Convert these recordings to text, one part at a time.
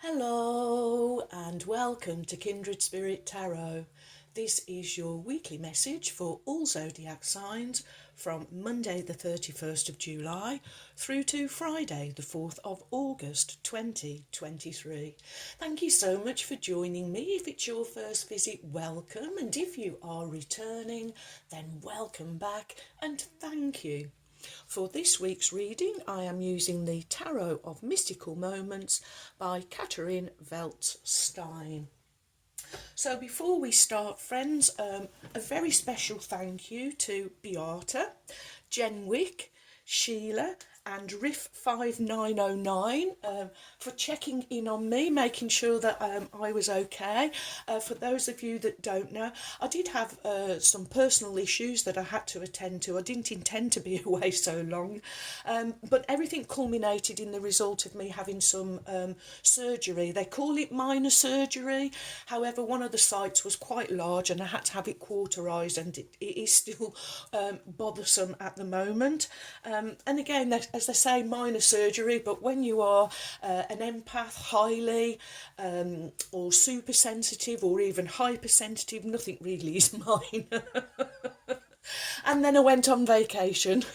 Hello and welcome to Kindred Spirit Tarot. This is your weekly message for all zodiac signs from Monday the 31st of July through to Friday the 4th of August 2023. Thank you so much for joining me. If it's your first visit, welcome, and if you are returning, then welcome back and thank you. For this week's reading, I am using the Tarot of Mystical Moments by Catherine Veldt-Stein. So before we start, friends, a very special thank you to Beata, Jenwick, Sheila and Riff 5909 for checking in on me, making sure that I was okay. For those of you that don't know, I did have some personal issues that I had to attend to. I didn't intend to be away so long, but everything culminated in the result of me having some surgery. They call it minor surgery. However, one of the sites was quite large and I had to have it cauterised, and it is still bothersome at the moment. And again, as they say, minor surgery, but when you are an empath, highly or super sensitive or even hypersensitive, nothing really is minor. And then I went on vacation,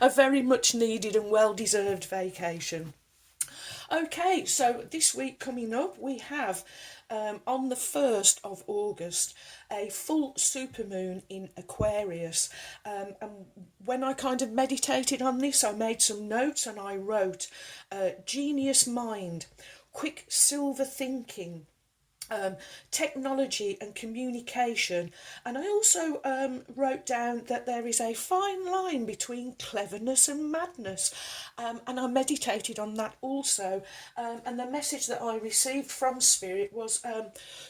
a very much needed and well-deserved vacation. Okay, so this week coming up, we have on the 1st of August a full supermoon in Aquarius. And when I kind of meditated on this, I made some notes and I wrote genius mind, quick silver thinking, technology and communication, and I also wrote down that there is a fine line between cleverness and madness, and I meditated on that also, and the message that I received from Spirit was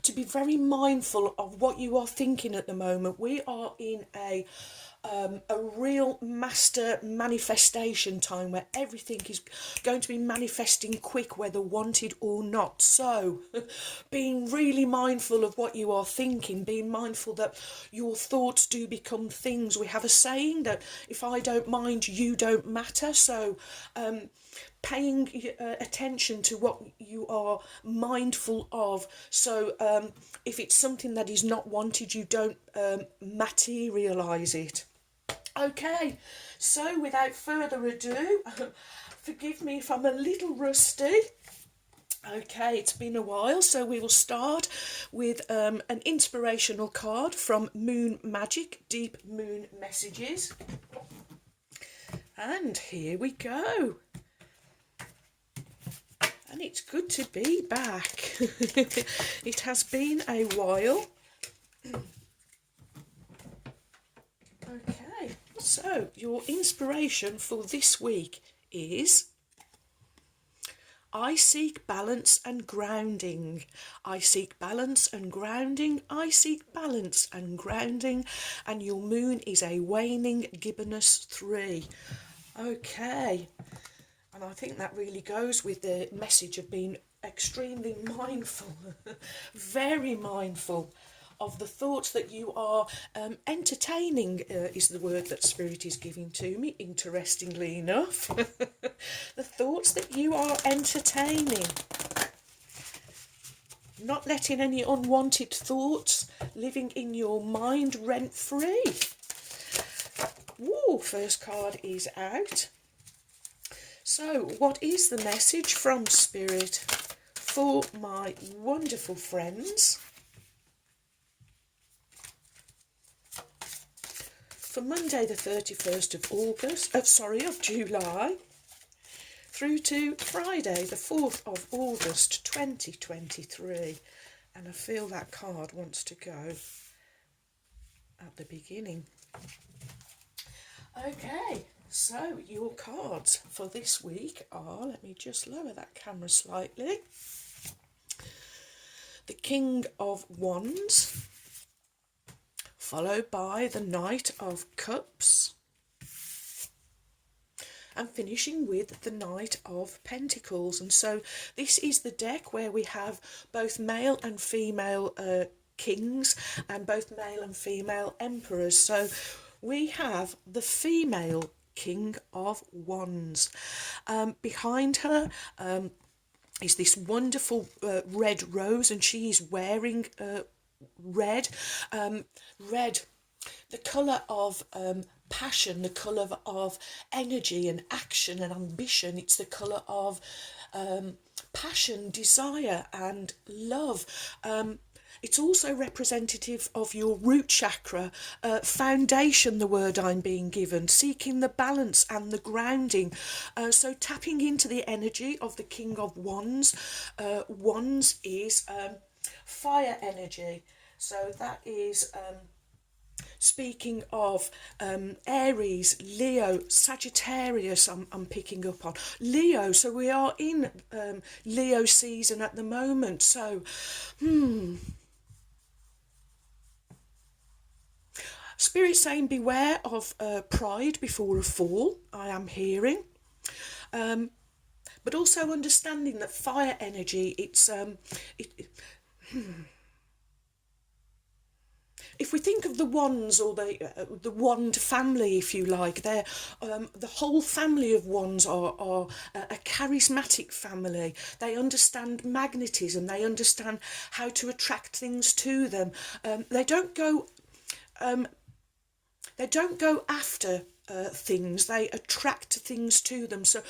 to be very mindful of what you are thinking at the moment. We are in a real master manifestation time where everything is going to be manifesting quick, whether wanted or not. So being really mindful of what you are thinking, being mindful that your thoughts do become things. We have a saying that if I don't mind, you don't matter. So paying attention to what you are mindful of. So if it's something that is not wanted, you don't materialise it. Okay, so without further ado, forgive me if I'm a little rusty. Okay, it's been a while, so we will start with an inspirational card from Moon Magic, Deep Moon Messages. And here we go. And it's good to be back. It has been a while. Okay, so your inspiration for this week is: I seek balance and grounding. I seek balance and grounding. I seek balance and grounding. And your moon is a waning Gibbonus 3. Okay. And I think that really goes with the message of being extremely mindful, very mindful of the thoughts that you are entertaining, is the word that Spirit is giving to me, interestingly enough. The thoughts that you are entertaining. Not letting any unwanted thoughts living in your mind rent-free. Woo, first card is out. So, what is the message from Spirit for my wonderful friends for Monday the 31st of July through to Friday the 4th of August 2023? And I feel that card wants to go at the beginning. Okay. So, your cards for this week are, let me just lower that camera slightly, the King of Wands, followed by the Knight of Cups, and finishing with the Knight of Pentacles. And so this is the deck where we have both male and female kings and both male and female emperors. So we have the female King of Wands. Behind her is this wonderful red rose, and she is wearing red. Red, the colour of passion, the colour of energy and action and ambition. It's the colour of passion, desire and love. It's also representative of your root chakra, foundation, the word I'm being given, seeking the balance and the grounding. So tapping into the energy of the King of Wands. Wands is fire energy. So that is speaking of Aries, Leo, Sagittarius, I'm picking up on. Leo, so we are in Leo season at the moment. So, Spirit saying beware of pride before a fall, I am hearing. But also understanding that fire energy, it's... if we think of the wands, or the wand family, if you like, they're the whole family of wands are a charismatic family. They understand magnetism. They understand how to attract things to them. They don't go after things, they attract things to them. So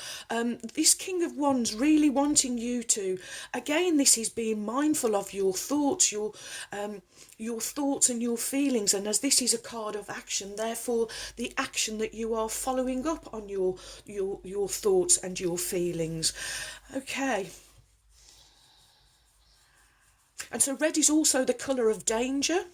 this King of Wands really wanting you to, again, this is being mindful of your thoughts, your thoughts and your feelings, and as this is a card of action, therefore the action that you are following up on your thoughts and your feelings. Okay. And so red is also the colour of danger.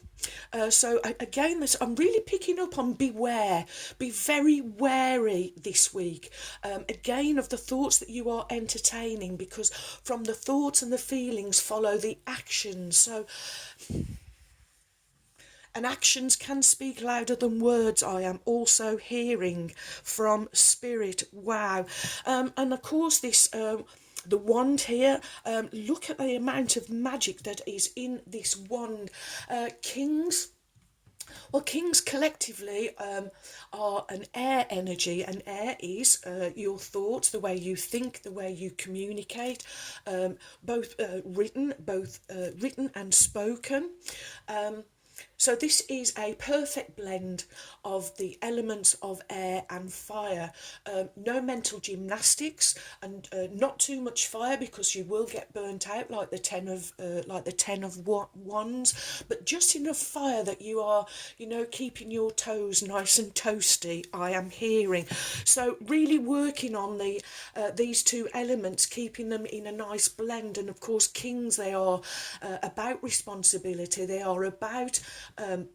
So again, I'm really picking up on beware. Be very wary this week. Again, of the thoughts that you are entertaining, because from the thoughts and the feelings follow the actions. So, and actions can speak louder than words, I am also hearing from Spirit. Wow. And of course, this... the wand here, look at the amount of magic that is in this wand. Kings collectively are an air energy, and air is your thoughts, the way you think, the way you communicate, both written and spoken. So this is a perfect blend of the elements of air and fire. No mental gymnastics, and not too much fire, because you will get burnt out like the ten of wands. But just enough fire that you are, keeping your toes nice and toasty, I am hearing. So really working on these two elements, keeping them in a nice blend. And of course, kings, they are about responsibility. They are about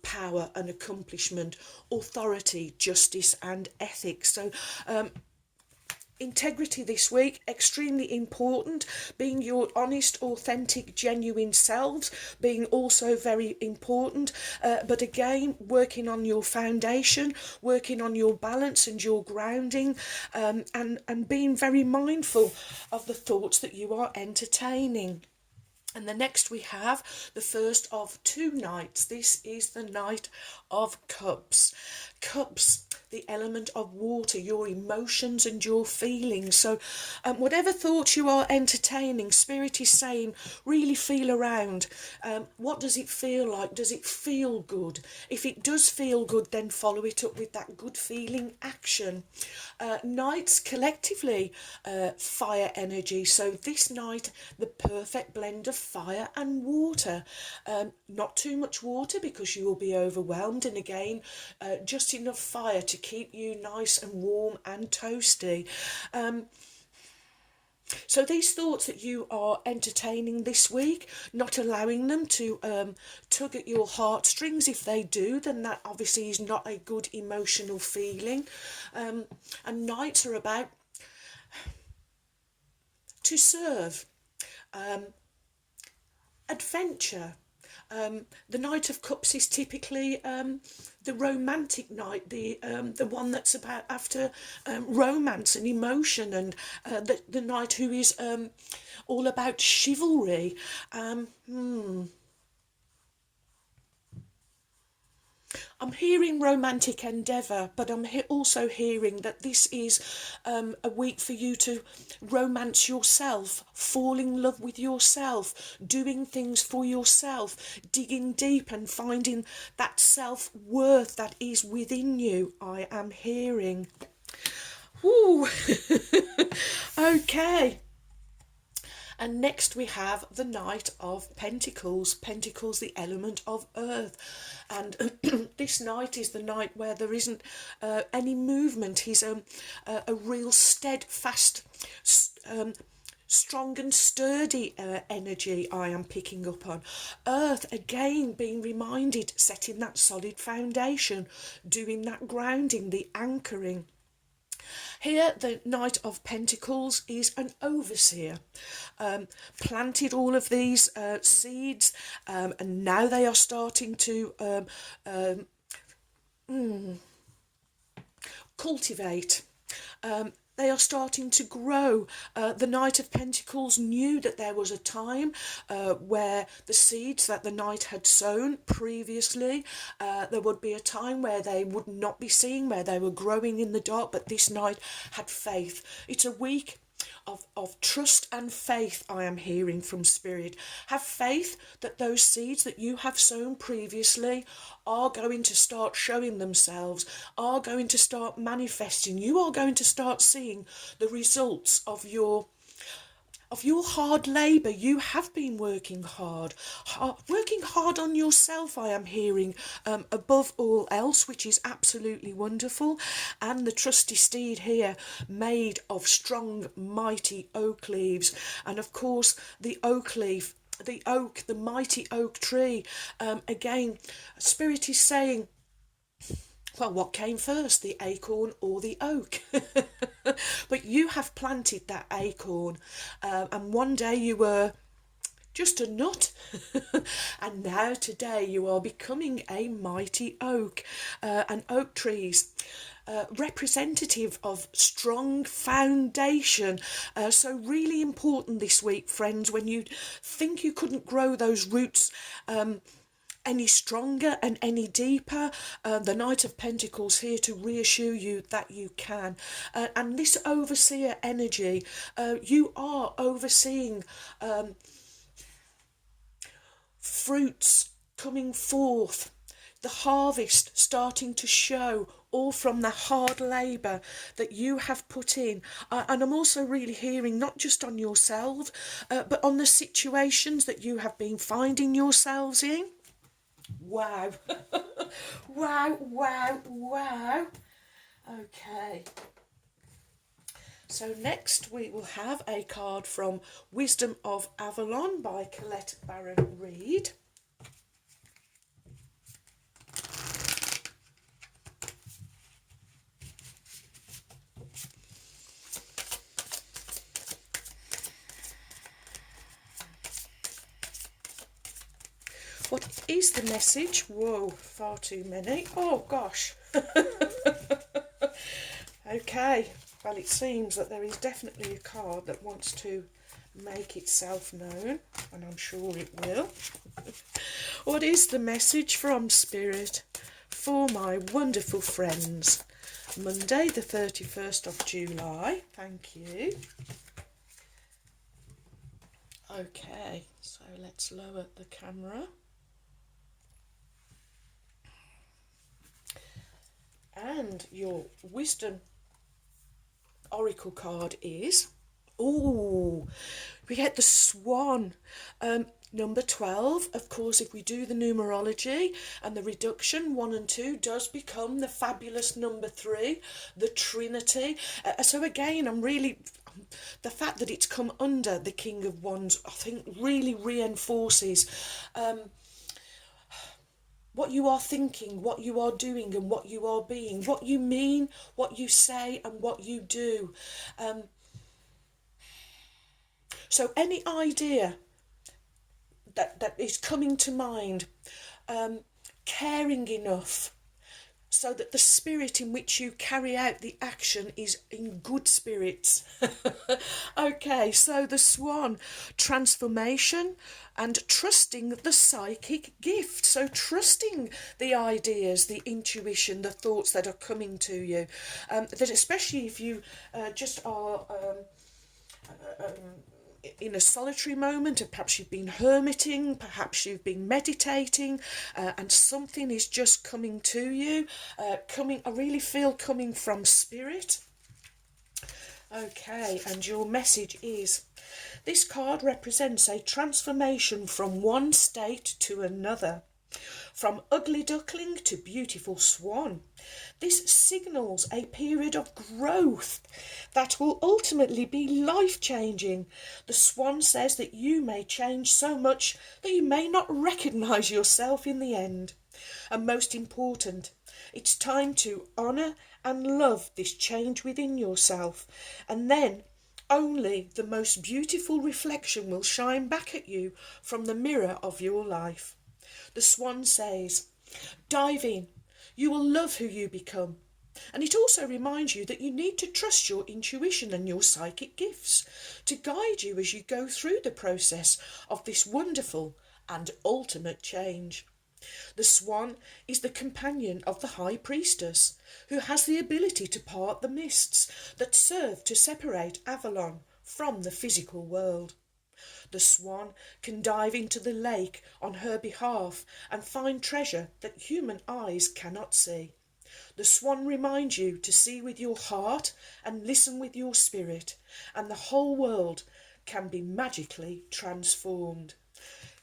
power and accomplishment, authority, justice and ethics. So integrity this week, extremely important. Being your honest, authentic, genuine selves, being also very important. But again, working on your foundation, working on your balance and your grounding, and being very mindful of the thoughts that you are entertaining. And the next we have the first of two nights. This is the Knight of Cups. Cups, the element of water, your emotions and your feelings. So whatever thoughts you are entertaining, Spirit is saying, really feel around. What does it feel like? Does it feel good? If it does feel good, then follow it up with that good feeling action. Knights collectively, fire energy. So this night, the perfect blend of fire and water. Not too much water, because you will be overwhelmed, and again, just enough fire to keep you nice and warm and toasty. So these thoughts that you are entertaining this week, not allowing them to tug at your heartstrings. If they do, then that obviously is not a good emotional feeling. And nights are about to serve, adventure. The Knight of Cups is typically the romantic knight, the one that's about after romance and emotion, and the knight who is all about chivalry. I'm hearing romantic endeavour, but I'm also hearing that this is a week for you to romance yourself, fall in love with yourself, doing things for yourself, digging deep and finding that self-worth that is within you, I am hearing. Ooh. Okay. And next we have the Knight of Pentacles. Pentacles, the element of earth. And this knight is the knight where there isn't any movement. He's a real steadfast, strong and sturdy energy I am picking up on. Earth, again, being reminded, setting that solid foundation, doing that grounding, the anchoring. Here, the Knight of Pentacles is an overseer, planted all of these seeds, and now they are starting to cultivate. They are starting to grow. The Knight of Pentacles knew that there was a time where the seeds that the Knight had sown previously, there would be a time where they would not be seen, where they were growing in the dark, but this Knight had faith. It's a week of trust and faith, I am hearing from Spirit. Have faith that those seeds that you have sown previously are going to start showing themselves, are going to start manifesting. You are going to start seeing the results of your hard labour. You have been working hard on yourself, I am hearing, above all else, which is absolutely wonderful. And the trusty steed here, made of strong, mighty oak leaves. And of course, the oak leaf, the mighty oak tree. Again, Spirit is saying, well, what came first, the acorn or the oak? But you have planted that acorn, and one day you were just a nut, and now today you are becoming a mighty oak. And oak trees, representative of strong foundation. So really important this week, friends, when you think you couldn't grow those roots any stronger and any deeper, the Knight of Pentacles here to reassure you that you can. And this overseer energy, you are overseeing fruits coming forth, the harvest starting to show, all from the hard labour that you have put in. And I'm also really hearing not just on yourself, but on the situations that you have been finding yourselves in. Wow. Wow, wow, wow. Okay. So next we will have a card from Wisdom of Avalon by Colette Baron Reid. What is the message? Whoa, far too many. Oh, gosh. Okay, well, it seems that there is definitely a card that wants to make itself known, and I'm sure it will. What is the message from Spirit for my wonderful friends? Monday, the 31st of July. Thank you. Okay, so let's lower the camera. And your Wisdom Oracle card is, oh, we get the Swan, number 12. Of course, if we do the numerology and the reduction, 1 and 2 does become the fabulous number 3, the Trinity. So again, the fact that it's come under the King of Wands, I think really reinforces what you are thinking, what you are doing and what you are being, what you mean, what you say and what you do. So any idea that is coming to mind, caring enough, so that the spirit in which you carry out the action is in good spirits. Okay, so the Swan, transformation and trusting the psychic gift. So trusting the ideas, the intuition, the thoughts that are coming to you. That especially if you just are in a solitary moment, and perhaps you've been hermiting, perhaps you've been meditating, and something is just coming to you, I really feel coming from spirit. Okay, and your message is, this card represents a transformation from one state to another, from ugly duckling to beautiful swan. This signals a period of growth that will ultimately be life-changing. The Swan says that you may change so much that you may not recognise yourself in the end. And most important, it's time to honour and love this change within yourself, and then only the most beautiful reflection will shine back at you from the mirror of your life. The Swan says, dive in. You will love who you become. And it also reminds you that you need to trust your intuition and your psychic gifts to guide you as you go through the process of this wonderful and ultimate change. The Swan is the companion of the High Priestess, who has the ability to part the mists that serve to separate Avalon from the physical world. The Swan can dive into the lake on her behalf and find treasure that human eyes cannot see. The Swan reminds you to see with your heart and listen with your spirit, and the whole world can be magically transformed.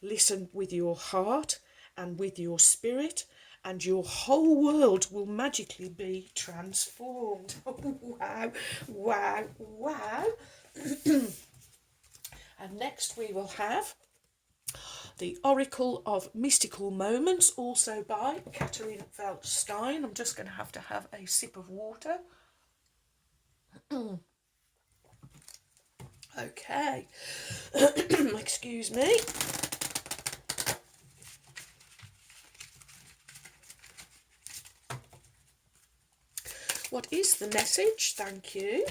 Listen with your heart and with your spirit, and your whole world will magically be transformed. Wow, wow, wow. And next we will have the Oracle of Mystical Moments, also by Catherine Feldstein. I'm just going to have a sip of water. Okay. Excuse me. What is the message? Thank you.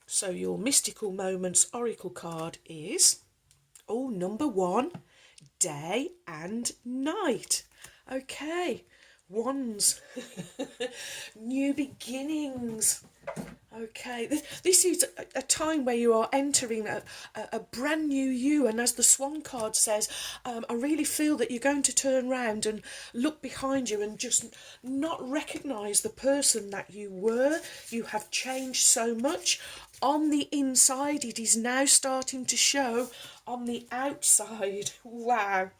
So your Mystical Moments Oracle card is, number 1, day and night. Okay, wands, new beginnings. Okay, this is a time where you are entering a brand new you, and as the Swan card says, I really feel that you're going to turn round and look behind you and just not recognise the person that you were. You have changed so much. On the inside, it is now starting to show on the outside. Wow.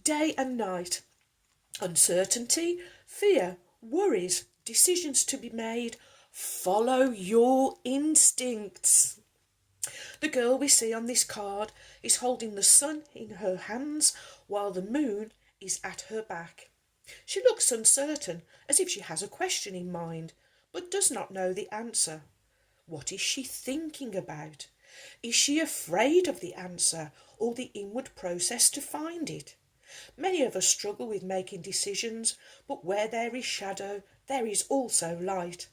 Day and night. Uncertainty, fear, worries, decisions to be made. Follow your instincts. The girl we see on this card is holding the sun in her hands while the moon is at her back. She looks uncertain, as if she has a question in mind, but does not know the answer. What is she thinking about? Is she afraid of the answer or the inward process to find it? Many of us struggle with making decisions, but where there is shadow, there is also light.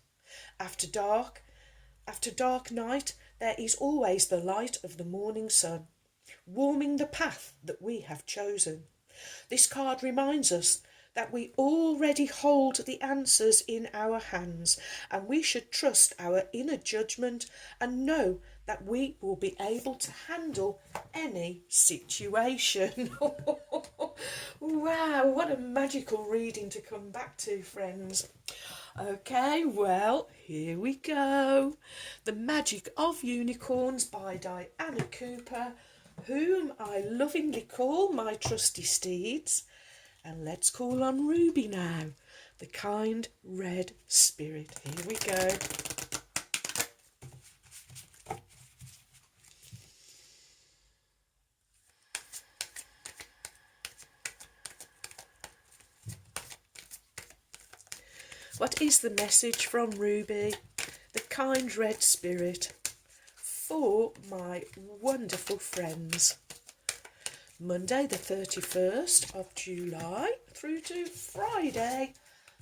After dark night, there is always the light of the morning sun, warming the path that we have chosen. This card reminds us that we already hold the answers in our hands, and we should trust our inner judgment and know that we will be able to handle any situation. Wow, what a magical reading to come back to, friends. Okay, well, here we go. The Magic of Unicorns by Diana Cooper, whom I lovingly call my trusty steeds. And let's call on Ruby now, the kind red spirit. Here we go. What is the message from Ruby, the kind red spirit, for my wonderful friends? Monday the 31st of July through to Friday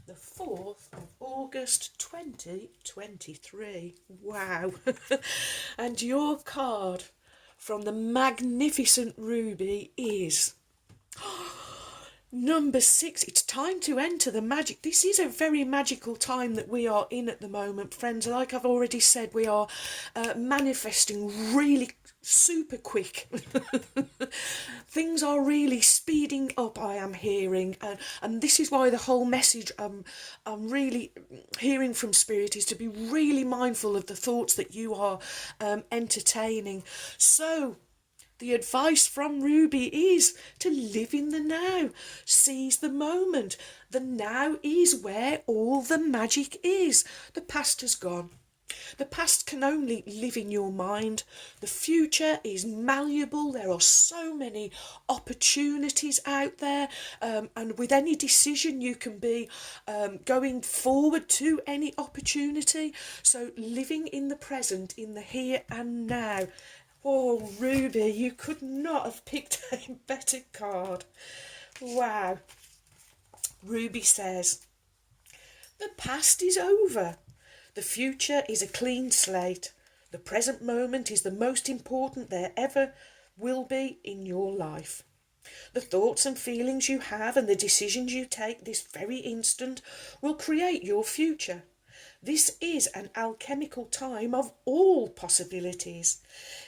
the 4th of August 2023. Wow. And your card from the magnificent Ruby is number 6. It's time to enter the magic. This is a very magical time that we are in at the moment, friends. Like I've already said, we are manifesting really super quick. Things are really speeding up, I am hearing, and this is why the whole message I'm really hearing from Spirit is to be really mindful of the thoughts that you are entertaining. So the advice from Ruby is to live in the now, seize the moment. The now is where all the magic is. The past has gone. The past can only live in your mind. The future is malleable. There are so many opportunities out there, and with any decision you can be going forward to any opportunity. So living in the present, in the here and now. Oh, Ruby, you could not have picked a better card. Wow. Ruby says, the past is over. The future is a clean slate. The present moment is the most important there ever will be in your life. The thoughts and feelings you have and the decisions you take this very instant will create your future. This is an alchemical time of all possibilities.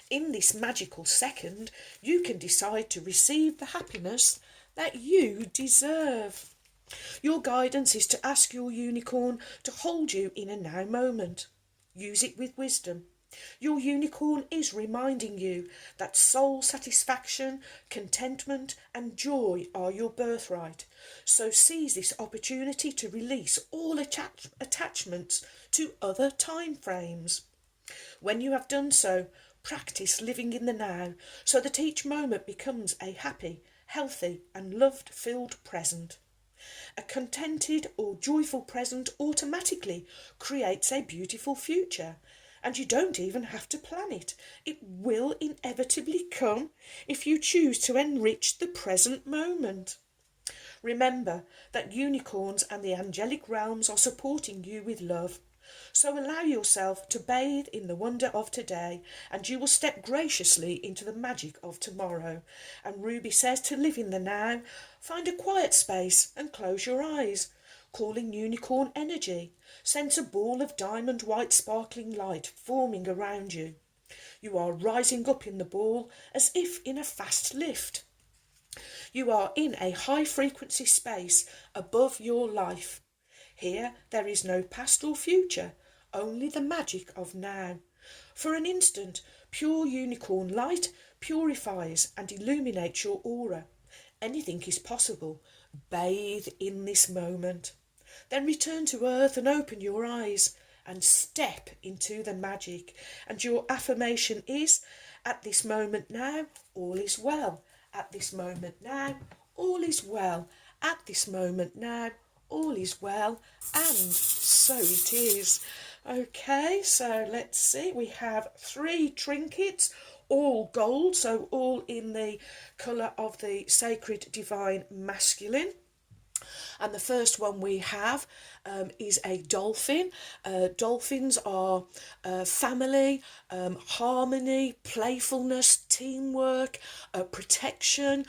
In this magical second, you can decide to receive the happiness that you deserve. Your guidance is to ask your unicorn to hold you in a now moment. Use it with wisdom. Your unicorn is reminding you that soul satisfaction, contentment and joy are your birthright. So seize this opportunity to release all attachments to other time frames. When you have done so, practice living in the now so that each moment becomes a happy, healthy and love-filled present. A contented or joyful present automatically creates a beautiful future, and you don't even have to plan it. It will inevitably come if you choose to enrich the present moment. Remember that unicorns and the angelic realms are supporting you with love. So allow yourself to bathe in the wonder of today, and you will step graciously into the magic of tomorrow. And Ruby says to live in the now. Find a quiet space and close your eyes. Calling unicorn energy. Sense a ball of diamond white sparkling light forming around you. You are rising up in the ball as if in a fast lift. You are in a high frequency space above your life. Here there is no past or future, only the magic of now. For an instant, pure unicorn light purifies and illuminates your aura. Anything is possible. Bathe in this moment. Then return to earth and open your eyes and step into the magic. And your affirmation is, at this moment now, all is well. At this moment now, all is well. At this moment now, all is well. And so it is. Okay, so let's see. We have 3 trinkets, all gold, so all in the colour of the sacred divine masculine. And the first one we have is a dolphin. Dolphins are family, harmony, playfulness, teamwork, protection.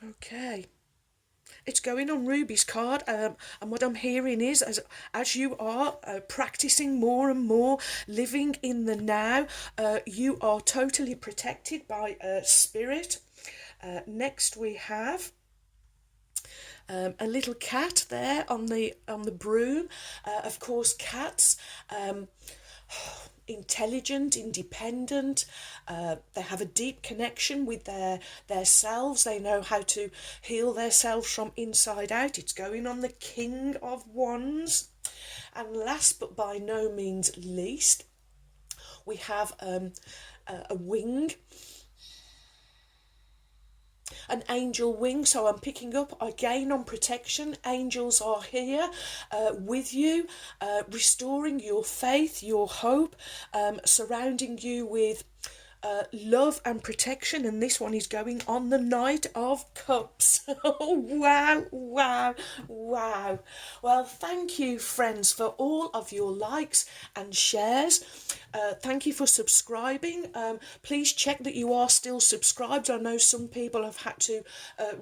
Okay. It's going on Ruby's card, and what I'm hearing is, as you are practicing more and more, living in the now, you are totally protected by spirit. Next we have a little cat there on the broom. Of course, cats. Intelligent, independent, they have a deep connection with their selves. They know how to heal themselves from inside out. It's going on the King of Wands. And last but by no means least, we have a wing. an angel wing, so I'm picking up again on protection. Angels are here with you, restoring your faith, your hope, surrounding you with love and protection, and this one is going on the Knight of Cups. Oh, wow, wow, wow. Well, thank you, friends, for all of your likes and shares. Thank you for subscribing. Please check that you are still subscribed. I know some people have had to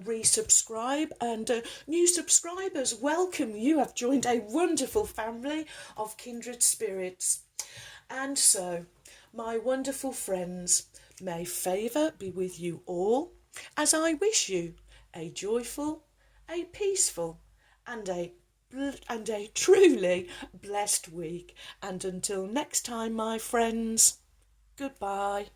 resubscribe, and new subscribers, welcome. You have joined a wonderful family of kindred spirits. And so, my wonderful friends, may favour be with you all, as I wish you a joyful, a peaceful, and a truly blessed week. And until next time, my friends, goodbye.